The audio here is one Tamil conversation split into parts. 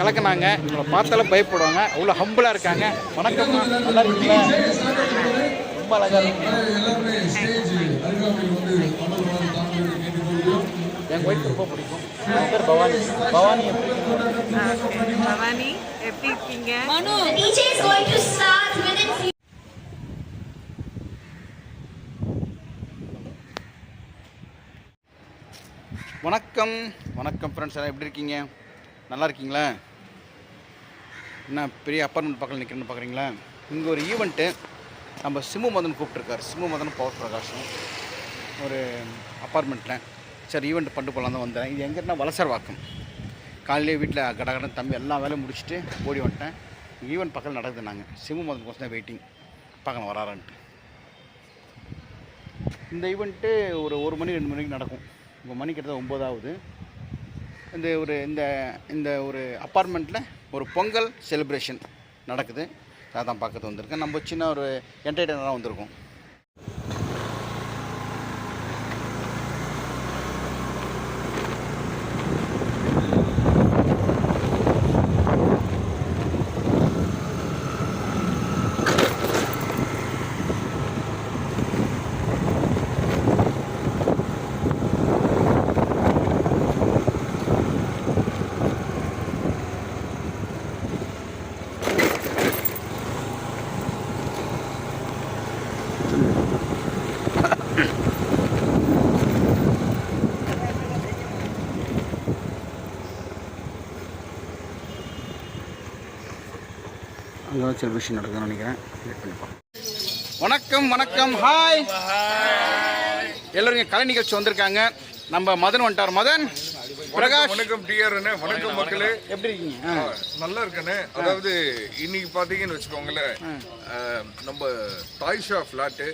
கலக்குனாங்க. இவங்களை பார்த்தாலும் பயப்படுவாங்க, அவ்வளோ ஹம்பிளாக இருக்காங்க. வணக்கம்மா, நல்லா இருக்கீங்களா? ரொம்ப அழகாக இருக்கீங்க. என் ஒய்ஃப் ரொம்ப பிடிக்கும். என் பேர் பவானி. பவானி எப்படி இருக்கீங்க? பவானி எப்படி இருக்கீங்க? வணக்கம் வணக்கம் ஃப்ரெண்ட்ஸ், எல்லாம் எப்படி இருக்கீங்க? நல்லா இருக்கீங்களா? என்ன பெரிய அப்பார்ட்மெண்ட் பக்கம் நிற்கிறேன்னு பார்க்குறீங்களா? இங்கே ஒரு ஈவெண்ட்டு நம்ம சிம்மு மதன் கூப்பிட்ருக்காரு. சிம்மு மதன் பவர் பிரகாஷும் ஒரு அப்பார்ட்மெண்ட்டில். சரி, ஈவெண்ட் பண்ணிட்டு போகலாம் தான் வந்தேன். இது எங்கன்னா வலசர்வாக்கம். காலையிலே வீட்டில் கடகடன் தம்பி எல்லா வேலையும் முடிச்சுட்டு ஓடி வந்துட்டேன். ஈவெண்ட் பக்கம் நடக்குது. நாங்கள் சிம்மு மதன் கோசம் தான் வெயிட்டிங், பார்க்கலாம் வராறான்ட்டு. இந்த ஈவெண்ட்டு ஒரு மணி 2 மணிக்கு நடக்கும். இப்போ மணி கிட்டத்தட்ட 9 ஆகுது. இந்த ஒரு அப்பார்ட்மெண்ட்டில் ஒரு பொங்கல் செலிப்ரேஷன் நடக்குது. அதான் பார்க்கறது வந்திருக்கேன். நம்ம சின்ன ஒரு என்டர்டெய்னராக வந்திருக்கோம். அங்கே தான் செலிப்ரேஷன் நடக்குதுன்னு நினைக்கிறேன். வெயிட் பண்ணிப்போம். வணக்கம் வணக்கம், ஹாய் எல்லோரும். கலை நிகழ்ச்சி வந்திருக்காங்க. நம்ம மதன் வந்துட்டார். மதன் பிரகாஷ், வணக்கம் டிஆர். வணக்கம் மக்களே, எப்படி இருக்கீங்க? நல்லா இருக்கேன்னு. அதாவது இன்னைக்கு பார்த்தீங்கன்னு வச்சுக்கோங்களேன், நம்ம தாய்ஷா ஃப்ளாட்டு.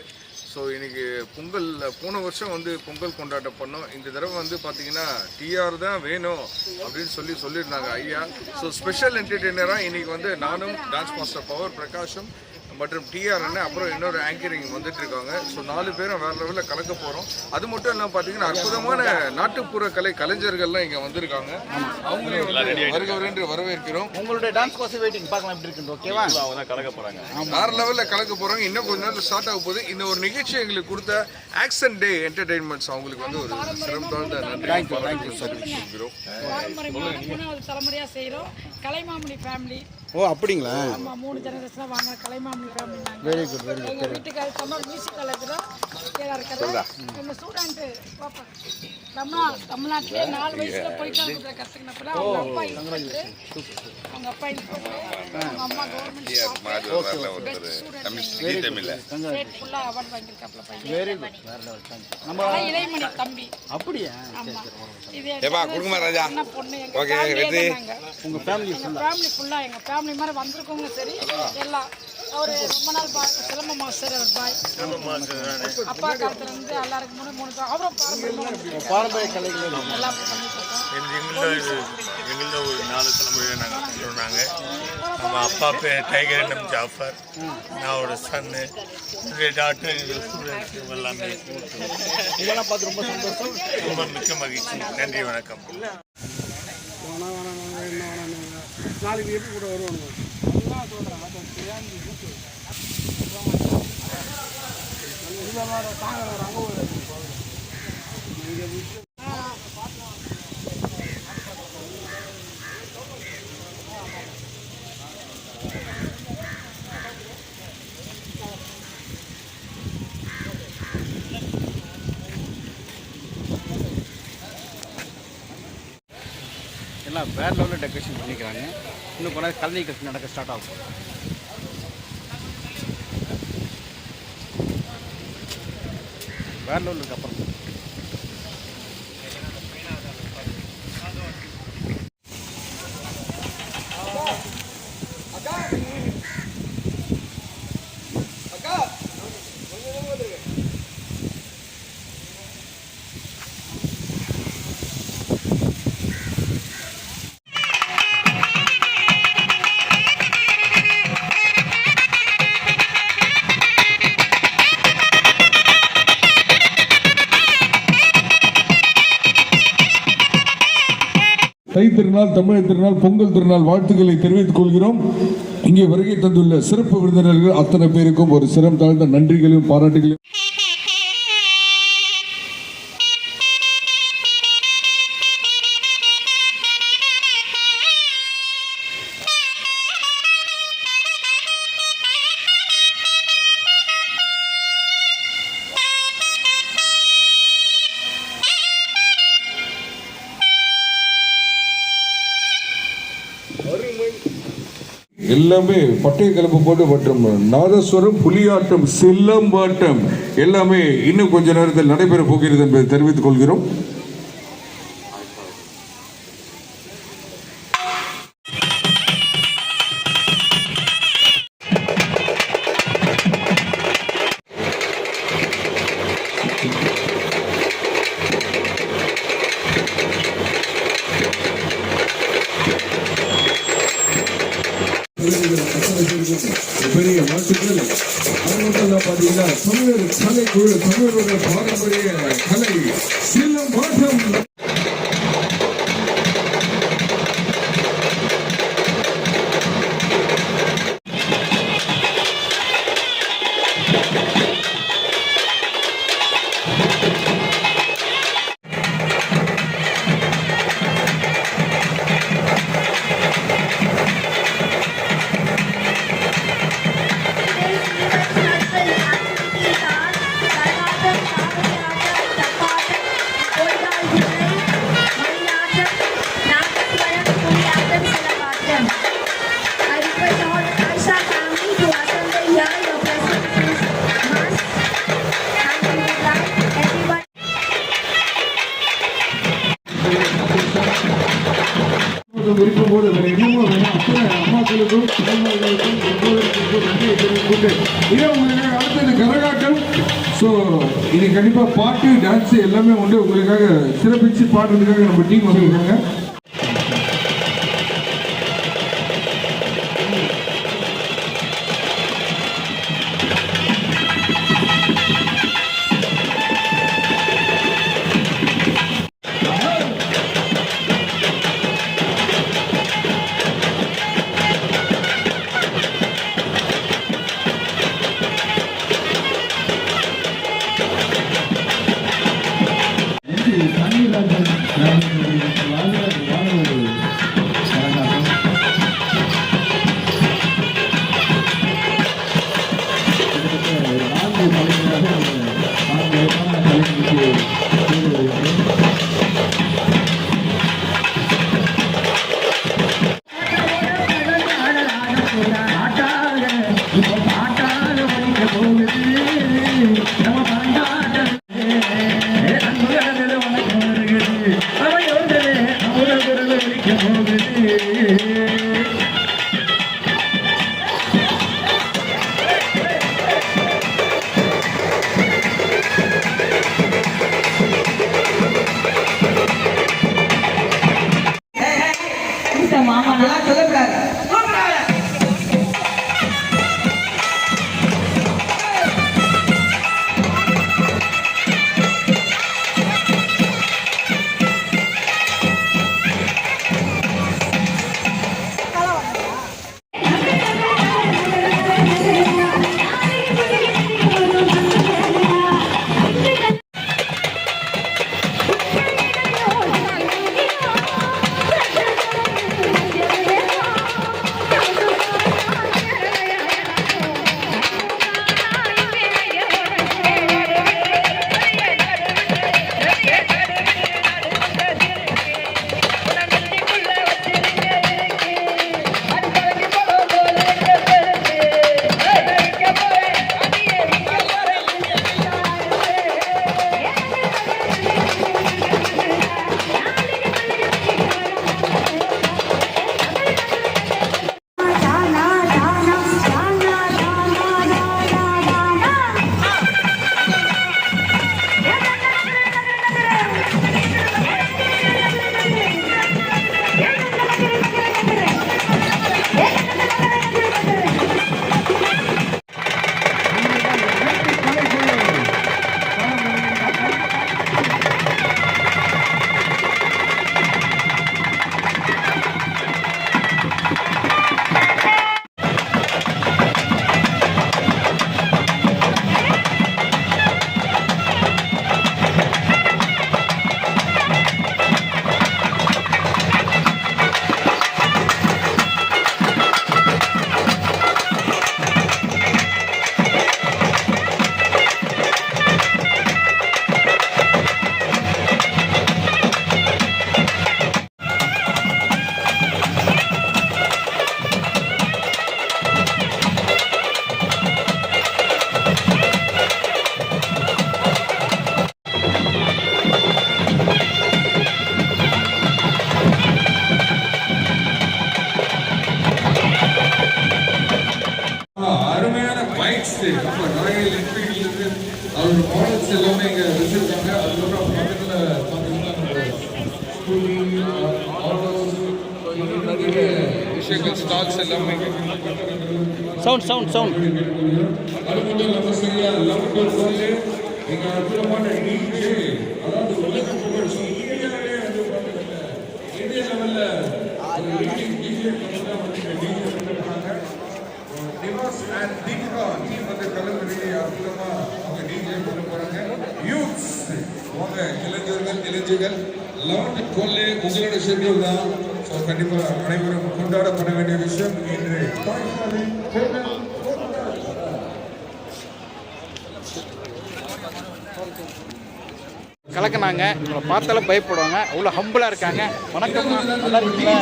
ஸோ இன்னைக்கு பொங்கல், போன வருஷம் வந்து பொங்கல் கொண்டாட்டம் பண்ணோம். இந்த தடவை வந்து பார்த்தீங்கன்னா டிஆர் தான் வேணும் அப்படின்னு சொல்லியிருந்தாங்க ஐயா. ஸோ ஸ்பெஷல் என்டர்டெய்னராக இன்னைக்கு வந்து நானும் டான்ஸ் மாஸ்டர் பவர் பிரகாஷும் மற்றும் டிஆர் அப்புறம் இன்னொரு ஆங்கரிங் வந்துட்டு இருக்காங்க. ஸோ 4 பேரும் வேற லெவலில் கலக்க போகிறோம். அது மட்டும் இல்லாமல் பார்த்தீங்கன்னா அற்புதமான நாட்டுப்புற கலைஞர்கள்லாம் இங்கே வந்திருக்காங்க. அவங்களையும் வருகிறவரென்று வரவேற்கிறோம். உங்களுடைய டான்ஸ் கோர்ஸ் வெயிட்டிங் பார்க்கலாம் எப்படி இருக்கு. ஓகேவா? அவங்க தான் கலக்க போகிறாங்க, வேற லெவலில் கலக்க போகிறாங்க. இன்னும் கொஞ்ச நேரத்தில் ஸ்டார்ட் ஆக போகுது. இந்த ஒரு நிகழ்ச்சி எங்களுக்கு கொடுத்த ஆக்சன் டே என்டர்டெயின்மெண்ட்ஸ் அவங்களுக்கு வந்து ஒரு சிறப்பான நன்றி. Thank you sir. தலைமுறையாக செய்கிறோம். கலைமாமணி ஃபேமிலி. ஓ, அப்படிங்களா? ஆமாம், 3 ஜெனரேஷனாக வாங்க Kalaimamani family. Very good very good. எங்கள் வீட்டுக்கார தமிழ் மியூசிக் காலேஜில் இருக்கிறது. எங்கள் ஸ்டூடெண்ட்டு பாப்பா தமிழ்நாட்டிலே 4 வயசில் போய்ட்டு கற்றுக்கினப்பல அவங்க அப்பா இன்ஸ்பெக்டர், அவங்க அப்பா இன்ஸ்பெக்டர், அவங்க அம்மா கவர்மெண்ட் ஸ்டேட் ஃபுல்லாக அவார்டு வாங்கியிருக்காப்புல பையன். Very good. நம்ம இளைமணி தம்பி. அப்படியா? ஆமாம், இது என்ன பொண்ணு எங்கள் உங்கள் ஃபேமிலி ஃபுல்லாக எங்கள் ஃபேமிலி மாதிரி வந்திருக்கோங்க. சரி, எல்லாம் அவர் ரொம்ப நாள் சிலம்ப மாஸ்டர். அவர் பாய் அப்பா காலத்துலேருந்து எல்லாருக்கும் மூணு அவரும் பாரம்பரிய கலைகள் எல்லாம் பண்ணிட்டு இருக்கோம். எங்கள்கிட்ட ஒரு 4 தலைமுறையாக நாங்கள் சொன்னாங்க. நம்ம அப்பா பேர் டைகர் எம் ஜாஃபர், நான் ஒரு சன்னு, என்னுடைய டாக்டர், எங்கள் ஸ்டூடெண்ட்ஸ் எல்லாமே இதெல்லாம் பார்த்து ரொம்ப சந்தோஷம், ரொம்ப மிக்க மகிழ்ச்சி. நன்றி, வணக்கம். நாளைக்கு எப்படி கூட வருவாங்க? எல்லாம் வேற லெவலில் டெக்கரேஷன் பண்ணிக்கிறாங்க. இன்னும் கொஞ்ச கலை நிகழ்ச்சி நடக்க ஸ்டார்ட் ஆகும். வேற லெவலுக்கு அப்புறம் தை திருநாள், தமிழர் திருநாள், பொங்கல் திருநாள் வாழ்த்துக்களை தெரிவித்துக் கொள்கிறோம். இங்கே வருகை தந்துள்ள சிறப்பு விருந்தினர்கள் அத்தனை பேருக்கும் ஒரு சிரம் தாழ்ந்த நன்றிகளையும் பாராட்டுகளையும். எல்லாமே பட்டய கலப்பு போட்டு மற்றும் நாதஸ்வரம், புலியாட்டம், சிலம்பாட்டம் எல்லாமே இன்னும் கொஞ்ச நேரத்தில் நடைபெற போகிறது என்பதை தெரிவித்துக் கொள்கிறோம். பெரிய வாழ்த்துக்கள். பார்த்தீங்கன்னா தமிழர் கலைக்குழு, தமிழருடைய பாரம்பரிய கலை சிலம்பாட்டம். இருக்கும்போது இன்னமும் அத்தனை அம்மாக்களுக்கும் தாய்மார்களுக்கும் நன்றியை தெரிவித்துக்கொண்டு உங்களுக்கு அடுத்தது கரகாட்டம். ஸோ இது கண்டிப்பாக பாட்டு, டான்ஸு எல்லாமே உண்டு. உங்களுக்காக சிறப்பிச்சு பாடுறதுக்காக நம்ம டீம் வந்துருக்காங்க. அதோட மாடல்ஸ் எல்லாமே இங்கே வச்சுருக்காங்க. அதுக்கப்புறம் பக்கத்தில் பார்த்தீங்கன்னா ஸ்கூட்டி, ஆட்டோஸ், நிறைய விஷயங்கள் ஸ்டாக்ஸ் எல்லாமே சவுண்ட் சவுண்ட் சவுண்ட் அது மட்டும் இல்லாமல் சரியா லெவல் வந்து நீங்கள் அற்புதமான டிஜே, அதாவது உலக புகழ் இந்தியாவிலே வந்து பார்த்தீங்கன்னா இந்திய லெவலில் டிஜே பண்ணாங்க. நிவாஸ் அண்ட் தீபிகா டீம் வந்து கலந்து அற்புதமாக அவங்க டிஜே பண்ண போகிறாங்க. யூத்ஸ் அவங்க இளைஞர்கள் 11 12 உங்களோட ஷெட்யூல் தான். ஸோ கண்டிப்பாக அனைவரும் கொண்டாடப்பட வேண்டிய விஷயம் இன்று கலக்கினாங்க. இவங்களை பார்த்தாலும் பயப்படுவாங்க, அவ்வளோ ஹம்பிளாக இருக்காங்க. வணக்கம், நல்லா இருக்கீங்களா?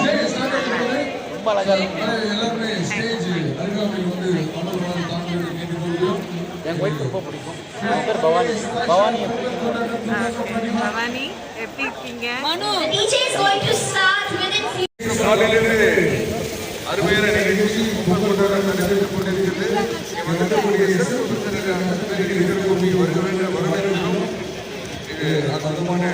ரொம்ப அழகாக இருக்கீங்க. எல்லாருமே ஸ்டேஜ் அருகாமையில் வந்து அமர்வாறு தாங்கள் கேட்டுக்கொள்கிறோம். என் ஒய்ஃப் ரொம்ப பிடிக்கும். என் பேர் பவானி. பவானி பவானி எப்படி இருக்கீங்க? காலையிலிருந்து அருமையான நிகழ்ச்சி கொண்டாட்டம் நடைபெற்றுக் கொண்டிருக்கிறது. வரவேற்கிறோம். இது அற்புதமான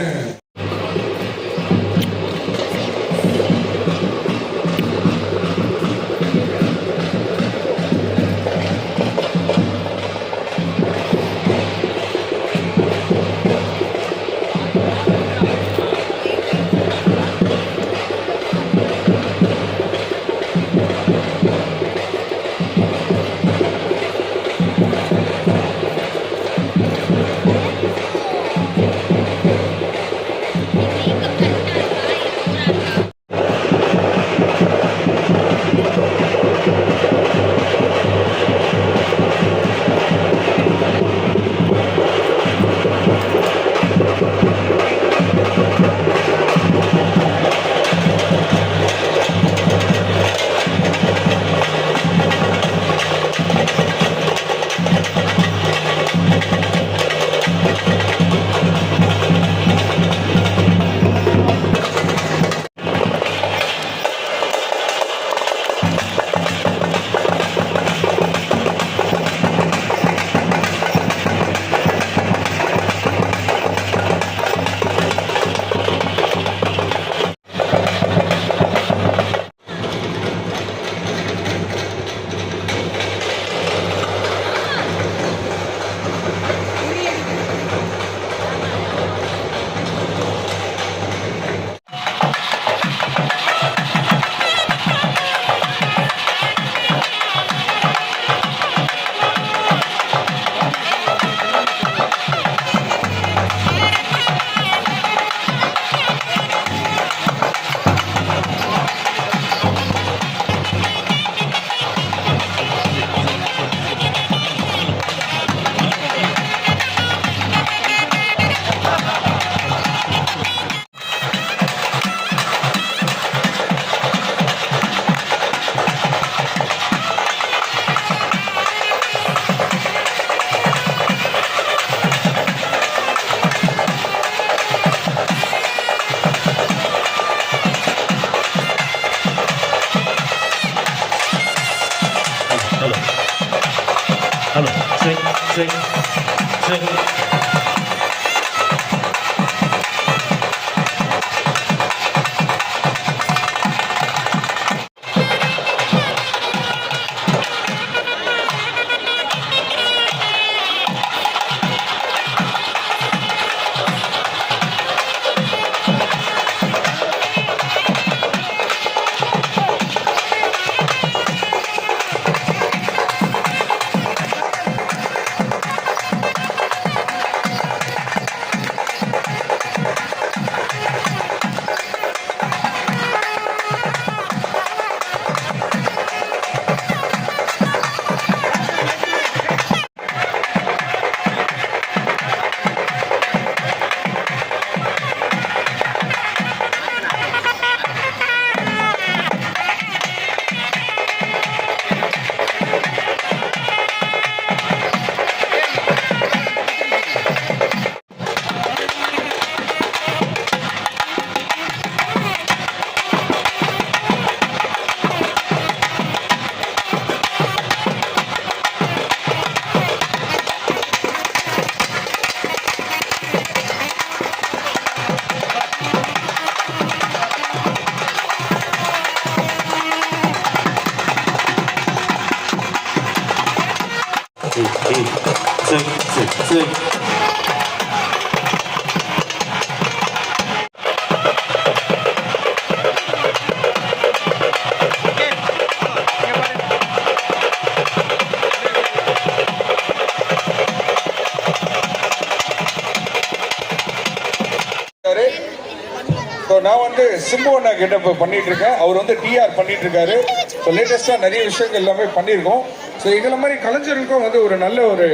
ஸோ நான் வந்து சிம்பு அண்ணா கிட்ட இப்போ பண்ணிட்டு இருக்கேன். அவர் வந்து டிஆர் பண்ணிட்டு இருக்காரு. ஸோ லேட்டஸ்டாக நிறைய விஷயங்கள் எல்லாமே பண்ணியிருக்கோம். ஸோ எங்களை மாதிரி கலைஞருக்கும் வந்து ஒரு நல்ல ஒரு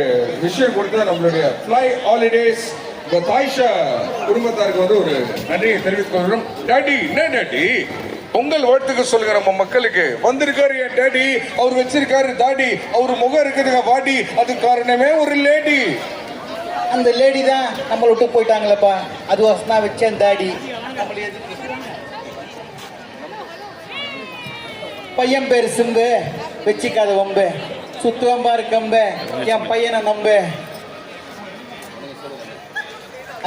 விஷயம் கொடுத்தா நம்மளுடைய ஃப்ளை ஹாலிடேஸ் இந்த தாய்ஷா குடும்பத்தாருக்கு வந்து ஒரு நன்றியை தெரிவித்துக் கொள்கிறோம். டாடி என்ன டாடி பொங்கல் வாழ்த்துக்கு சொல்லுங்க நம்ம மக்களுக்கு. வந்திருக்காரு என் டாடி, அவர் வச்சிருக்காரு தாடி, அவர் முகம் இருக்குதுங்க வாடி, அது காரணமே ஒரு லேடி. அந்த லேடி தான் நம்மளை விட்டு போயிட்டாங்களப்பா, அது வசனா வச்சேன் தாடி. பையன் பேர் சிம்பு, வச்சிக்காத வம்பு, சுத்துவம்பா இருக்கம்ப, என் பையனை நம்பு.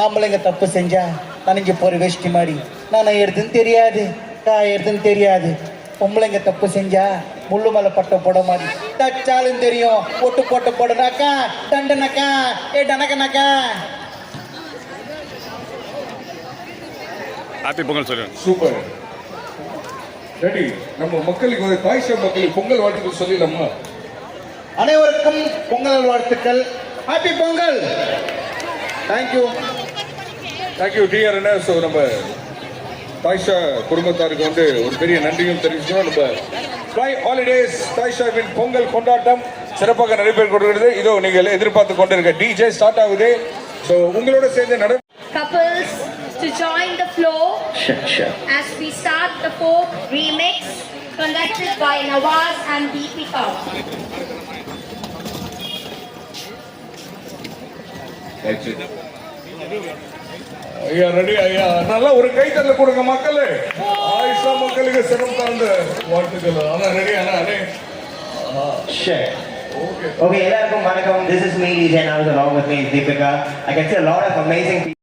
ஆம்பளைங்க தப்பு செஞ்சா நனைஞ்சு போற வேஷ்டி மாதிரி, நான் எடுத்துன்னு தெரியாது எடுத்துன்னு தெரியாது. பொம்பளைங்க தப்பு செஞ்சா முள்ளு மேல பட்ட போட மாதிரி, தச்சாலும் தெரியும் ஒட்டு போட்டு போடுனாக்கா தண்டனக்கா டனக்கனாக்கா. ஹாப்பி பொங்கல் சொல்லுங்க. Super daddy. நம்ம மக்களுக்கு வந்து தாய்ஷா மக்களுக்கு பொங்கல் வாழ்த்துக்கள் சொல்லிடலாமா? அனைவருக்கும் பொங்கல் வாழ்த்துக்கள். Happy Pongal. Thank you thank you TR என்ன. ஸோ நம்ம தாய்ஷா குடும்பத்தாருக்கு வந்து ஒரு பெரிய நன்றியும் தெரிவிச்சுக்கணும். நம்ம ஃப்ளை ஹாலிடேஸ் தாய்ஷாவின் பொங்கல் கொண்டாட்டம் சிறப்பாக நடைபெற்று கொண்டிருக்கிறது. இதோ நீங்கள் எதிர்பார்த்து கொண்டிருக்க டிஜே ஸ்டார்ட் ஆகுது. ஸோ உங்களோட சேர்ந்து couples to join the flow as we start the folk remix conducted by Nawaz and Deepika. ஐயா ரெடி ஐயா, நல்லா ஒரு கைத்தறல கொடுங்க மக்களே. ஆயிஷா மக்களுக்கு சிறப்பு சார்ந்த வாழ்த்துக்கள். ஆனா ரெடி ஆனா அண்ணே. Okay, எல்லாருக்கும் வணக்கம். This is me, DJ Nawaz, along with me is Deepika. I can see a lot of amazing people.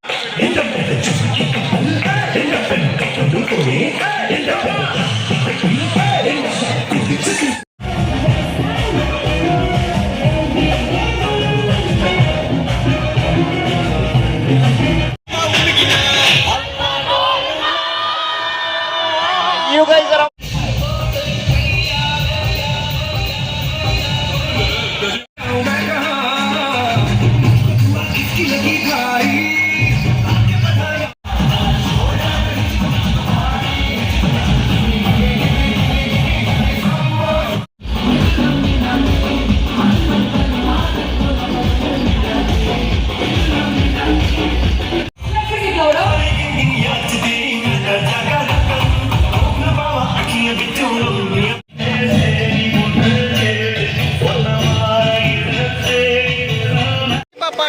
You guys are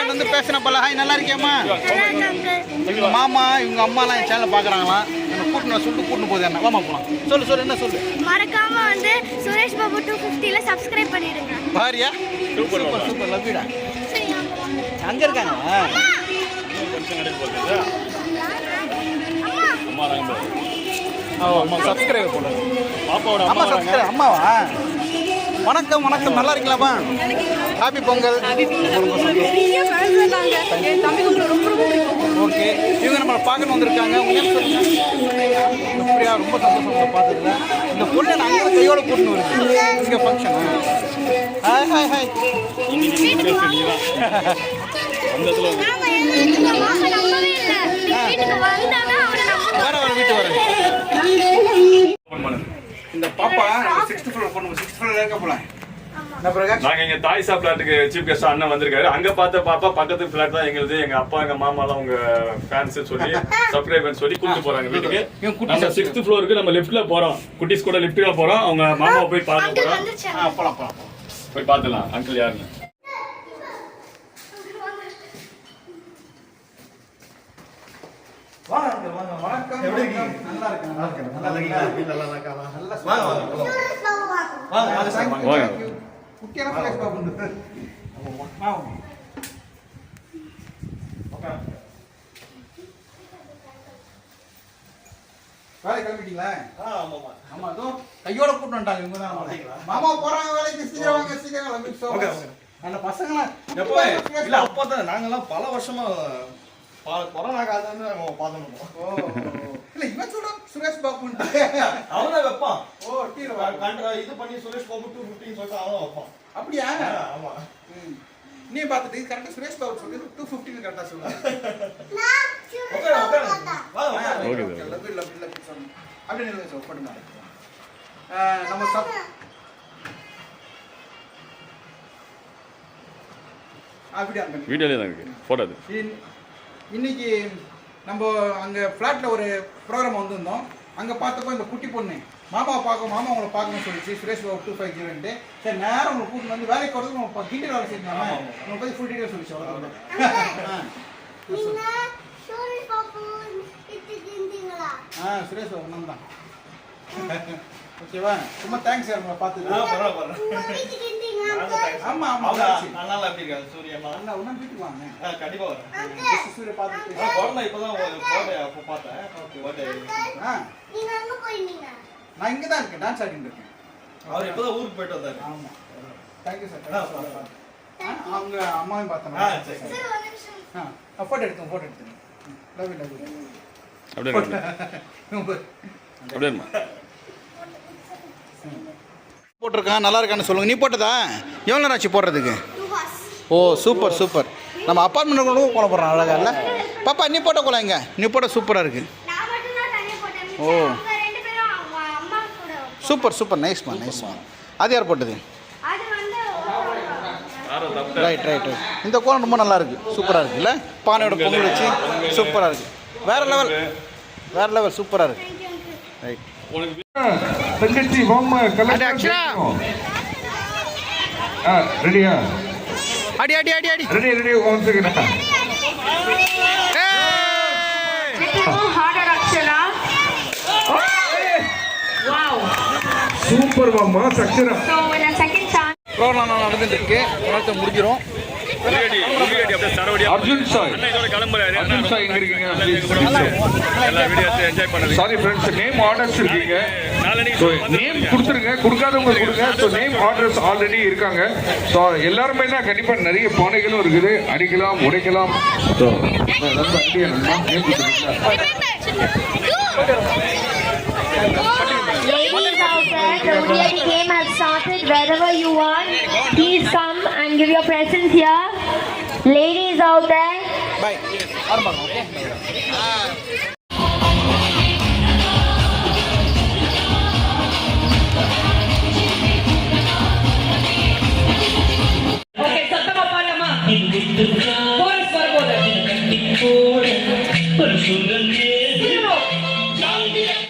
வந்து பேசினப்பல. ஹாய், நல்லா இருக்கியாம்மா? இவங்க மாமா இவங்க அம்மாலாம் என் சேனல் பார்க்குறாங்களாம். என்ன கூட்டின்னு சொல்லிட்டு கூட்டின்னு போகுது என்ன. வாமா போகலாம். சொல்லு என்ன சொல்லு. மறக்காம வந்து சுரேஷ் பாபு 250ல சப்ஸ்கிரைப் பண்ணிடுங்க. பாரியா? சூப்பர் சூப்பர் லவ்யூடா. அங்க இருக்காங்க. அம்மா சப்ஸ்கிரைப் பண்ணுங்க. பாப்பாவோட அம்மா சப்ஸ்கிரைப். அம்மாவா? வணக்கம் வணக்கம், நல்லா இருக்கீங்களாப்பா? ஹாப்பி பொங்கல். ஓகே, இவங்க நம்மளை பார்க்கணும் வந்திருக்காங்க. உங்க நேம் சொல்லுங்க. அப்படியா? ரொம்ப சந்தோஷம் பார்த்ததுல. இந்த பொண்ணை நான் அங்கே கையோட கூட்டின்னு வருவேன். இங்கே ஃபங்க்ஷன். Hi hi hi. வர வீட்டு வரேன். இந்த பாப்பா 6th ஃப்ளோர் பொண்ணு 6th ஃப்ளோர்ல இருக்க போல. நாங்க இங்க தாய்ஷா பிளாட்டுக்கு சீஃப் கெஸ்ட் அண்ணன் வந்திருக்காரு. அங்க பார்த்த பாப்பா பக்கத்து பிளாட் தான் எங்களுது. எங்க அப்பா எங்க மாமா எல்லாம் உங்க ஃபேன்ஸ் சொல்லி சப்ஸ்கிரைபர் சொல்லி கூட்டிட்டு போறாங்க வீட்டுக்கு. நம்ம 6th ஃப்ளோருக்கு நம்ம லிஃப்ட்ல போறோம். குட்டிஸ் கூட லிஃப்ட்ல போறோம். அவங்க மாமா போய் பார்க்க போறோம். போலாம் போய் பார்த்துலாம் அங்கிள் யாருன்னு. வாங்க வாங்க, வணக்கம். எப்படி இருக்கீங்க? நல்லா இருக்கேன். நல்லா இருக்கீங்களா? நல்லா இருக்காவா? நல்லா வாங்க வாங்க வாங்க. குட்டியான பிளேஸ் பாப்போம். வாங்க. ஓகே. வேலை கிளம்பிட்டீங்களா? ஆமாமா. ஆமா, அதோ கையோட கூட்டி வந்துட்டாங்க இவங்க தான். மாமா போறாங்க வேலைக்கு. சீக்கிரம் வாங்க. Okay okay. அந்த பசங்களாம் எப்போ இல்ல அப்போ தான் நாங்கெல்லாம் பல வருஷமா கொரோனா காலத்துல நாங்க பார்த்தோம். இல்ல இவன் சொல்ற சுரேஷ் பாபு அவன் வைப்பான். ஓ டீல இது பண்ணி சுரேஷ் பாபு 250 சொல்லிட்டு அவன் வைப்பான். அப்படியா? ஆமா. நீ பார்த்துட்டு கரெக்டா சுரேஷ் பாபு சொல்லி 250 கரெக்டா சொல்லுங்க. ஓகே அப்படியே நில்லுங்க சார் பண்ணுங்க. நம்ம வீடியோலே தான் இருக்கு போட்டோ அது. இன்னைக்கு நம்ம அங்கே ஃப்ளாட்டில் ஒரு ப்ரோக்ராம் வந்திருந்தோம். அங்கே பார்த்தப்போ இந்த குட்டி பொண்ணு மாமாவை மாமா உங்களை பார்க்கணும்னு சொல்லிச்சு சுரேஷ் பாபு 250 சரி நேரம் உங்களை கூப்பிட்டு வந்து வேலைக்கு வரதுக்கு நம்ம கிண்டர் வேலை செஞ்சாங்க உங்களை பற்றி ஃபுல் டீட்டெயில் சொல்லிச்சு அவ்வளோ. சுரேஷ் பாபு நம்ம தான். ஓகேவா? ரொம்ப தேங்க்ஸ் சார் உங்களை பார்த்துட்டு. ஆமா ஆமா நல்லா எப்படி இருக்காது சூரியமா? அண்ணா ஒன்றும் வீட்டுக்கு வாங்க. கண்டிப்பா வரேன். சூரிய பார்த்துட்டு கொரோனா இப்பதான் அப்போ பார்த்தேன். நான் இங்கே தான் இருக்கேன், டான்ஸ் ஆடிட்டு இருக்கேன். அவர் இப்பதான் ஊருக்கு போயிட்டு வந்தாரு. ஆமாம் தேங்க்யூ சார். அவங்க அம்மாவையும் பார்த்தேன். ஃபோட்டோ எடுத்துங்க. லவ் அப்படியே போட்டிருக்கான், நல்லா இருக்கான்னு சொல்லுங்கள். நீ போட்டதா? எவ்வளோ நேரம் ஆச்சு போடுறதுக்கு? ஓ சூப்பர் சூப்பர். நம்ம அப்பார்ட்மெண்ட் கூட கோலம் போடுறோம் அழகா இல்லை பாப்பா? நீ போட்ட கோலம் இங்கே நீ போட்ட சூப்பராக இருக்குது. ஓ சூப்பர் சூப்பர் நைஸ்மா. அது யார் போட்டது? ரைட். இந்த கோலம் ரொம்ப நல்லா இருக்குது, சூப்பராக இருக்குது இல்லை? பானையோட பொங்கல் வச்சு சூப்பராக இருக்குது. வேற லெவல் சூப்பராக இருக்குது. ரைட். தங்கச்சி வாமா அக்ஷரா ரெடியா? அடி ரெடி 1 செகண்ட். சூப்பர் மாமா அக்ஷரா. ப்ரோக்ராம் நடந்துட்டு இருக்கு, முடிஞ்சிடும். அர்ஜுன் சாய் எங்க இருக்கீங்க? சாரி ஃப்ரெண்ட்ஸ், நேம் ஆர்டர்ஸ் இருக்கீங்க. நேம் கொடுத்துருங்க, கொடுக்காதவங்க கொடுங்க. ஸோ நேம் ஆர்டர்ஸ் ஆல்ரெடி இருக்காங்க. ஸோ எல்லாருமே தான் கண்டிப்பாக நிறைய பானைகளும் இருக்குது, அடிக்கலாம் உடைக்கலாம். ஸோ ரொம்ப ஐடியா நேம் கொடுத்துருக்கீங்களா? Ladies out there, the ODI game has started. Wherever you are, please come and give your presents here. Ladies out there. Bye.